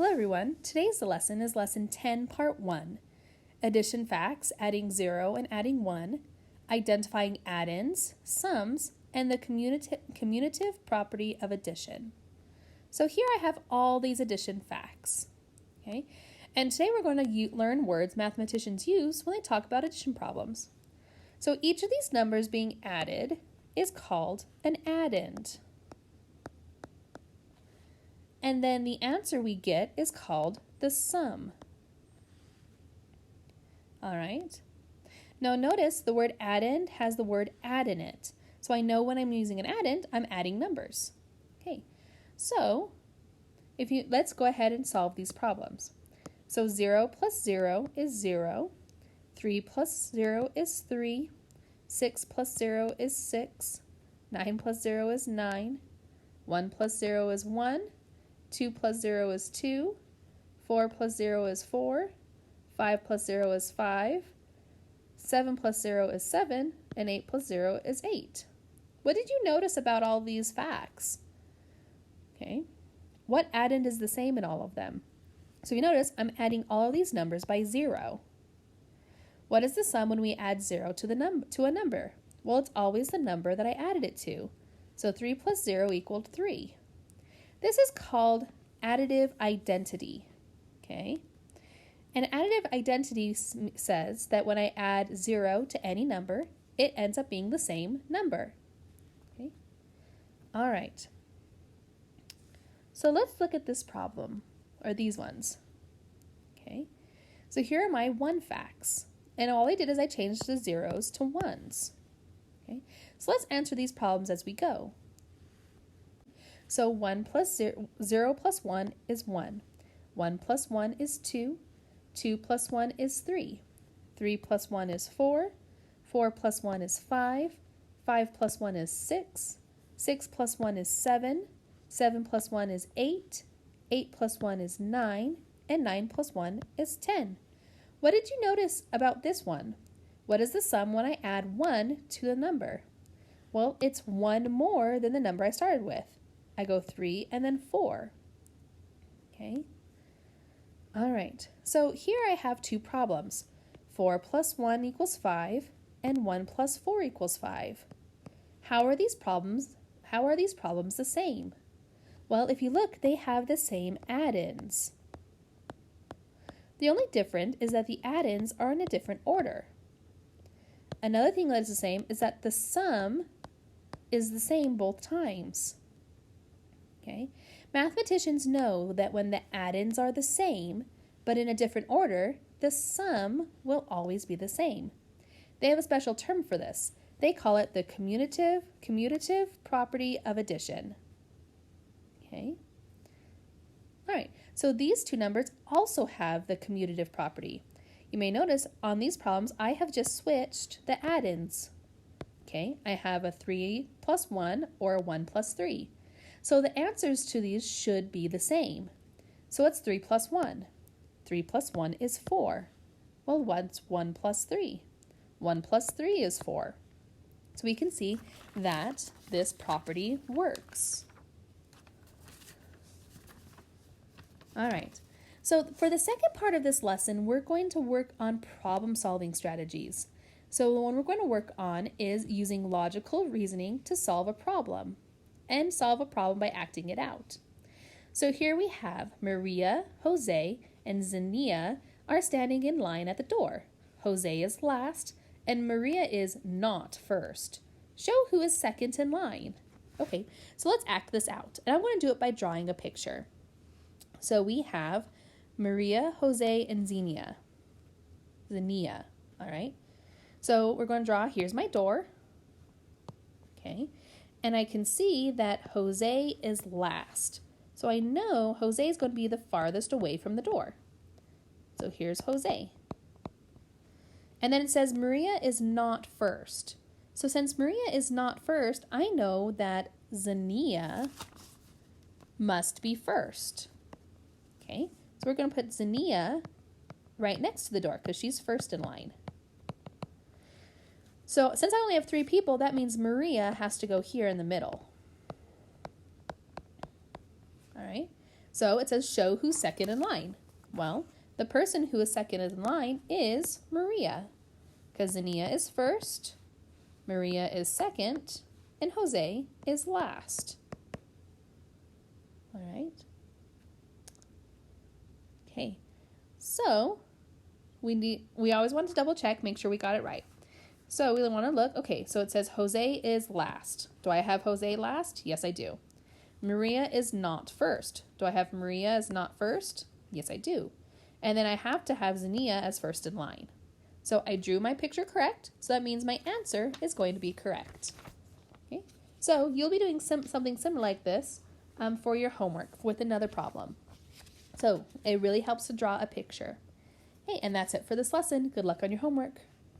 Hello everyone, today's lesson is lesson 10, part 1. Addition facts, adding 0 and adding 1, identifying add-ins, sums, and the commutative property of addition. So here I have all these addition facts, okay? And today we're going to learn words mathematicians use when they talk about addition problems. So each of these numbers being added is called an addend. And then the answer we get is called the sum. All right. Now notice the word addend has the word add in it. So I know when I'm using an addend, I'm adding numbers. Okay. So let's go ahead and solve these problems. So 0 plus 0 is 0. 3 plus 0 is 3. 6 plus 0 is 6. 9 plus 0 is 9. 1 plus 0 is 1. 2 plus 0 is 2, 4 plus 0 is 4, 5 plus 0 is 5, 7 plus 0 is 7, and 8 plus 0 is 8. What did you notice about all these facts? Okay, what addend is the same in all of them? So you notice I'm adding all of these numbers by 0. What is the sum when we add 0 to a number? Well, it's always the number that I added it to. So 3 plus 0 equaled 3. This is called additive identity, okay? And additive identity says that when I add 0 to any number, it ends up being the same number, okay? All right. So let's look at this problem, or these ones, okay? So here are my 1 facts, and all I did is I changed the zeros to 1s, okay? So let's answer these problems as we go. So 0 plus 1 is 1. 1 plus 1 is 2. 2 plus 1 is 3. 3 plus 1 is 4. 4 plus 1 is 5. 5 plus 1 is 6. 6 plus 1 is 7. 7 plus 1 is 8. 8 plus 1 is 9. And 9 plus 1 is 10. What did you notice about this one? What is the sum when I add 1 to the number? Well, it's 1 more than the number I started with. I go 3 and then 4. Okay. All right. So here I have 2 problems. 4 plus 1 equals 5 and 1 plus 4 equals 5. How are these problems the same? Well, if you look, they have the same addends. The only difference is that the addends are in a different order. Another thing that is the same is that the sum is the same both times. Okay. Mathematicians know that when the addends are the same, but in a different order, the sum will always be the same. They have a special term for this. They call it the commutative property of addition. Okay. All right. So these 2 numbers also have the commutative property. You may notice on these problems, I have just switched the addends. Okay. I have a 3 plus 1 or a 1 plus 3. So the answers to these should be the same. So it's 3 plus 1. 3 plus 1 is 4. Well, what's 1 plus 3? 1 plus 3 is 4. So we can see that this property works. All right. So for the second part of this lesson, we're going to work on problem-solving strategies. So the one we're going to work on is using logical reasoning to solve a problem, and solve a problem by acting it out. So here we have Maria, Jose, and Zania are standing in line at the door. Jose is last, and Maria is not first. Show who is second in line. Okay, so let's act this out. And I'm going to do it by drawing a picture. So we have Maria, Jose, and Zania, all right? So we're going to draw, here's my door. Okay. And I can see that Jose is last. So I know Jose is going to be the farthest away from the door. So here's Jose. And then it says Maria is not first. So since Maria is not first, I know that Zania must be first. Okay, so we're going to put Zania right next to the door because she's first in line. So since I only have 3 people, that means Maria has to go here in the middle. All right. So it says show who's second in line. Well, the person who is second in line is Maria, because Zania is first, Maria is second, and Jose is last. All right. Okay, so we always want to double check, make sure we got it right. So we want to look, okay, so it says Jose is last. Do I have Jose last? Yes, I do. Maria is not first. Do I have Maria as not first? Yes, I do. And then I have to have Zania as first in line. So I drew my picture correct, so that means my answer is going to be correct. Okay, so you'll be doing something similar like this for your homework with another problem. So it really helps to draw a picture. Hey, and that's it for this lesson. Good luck on your homework.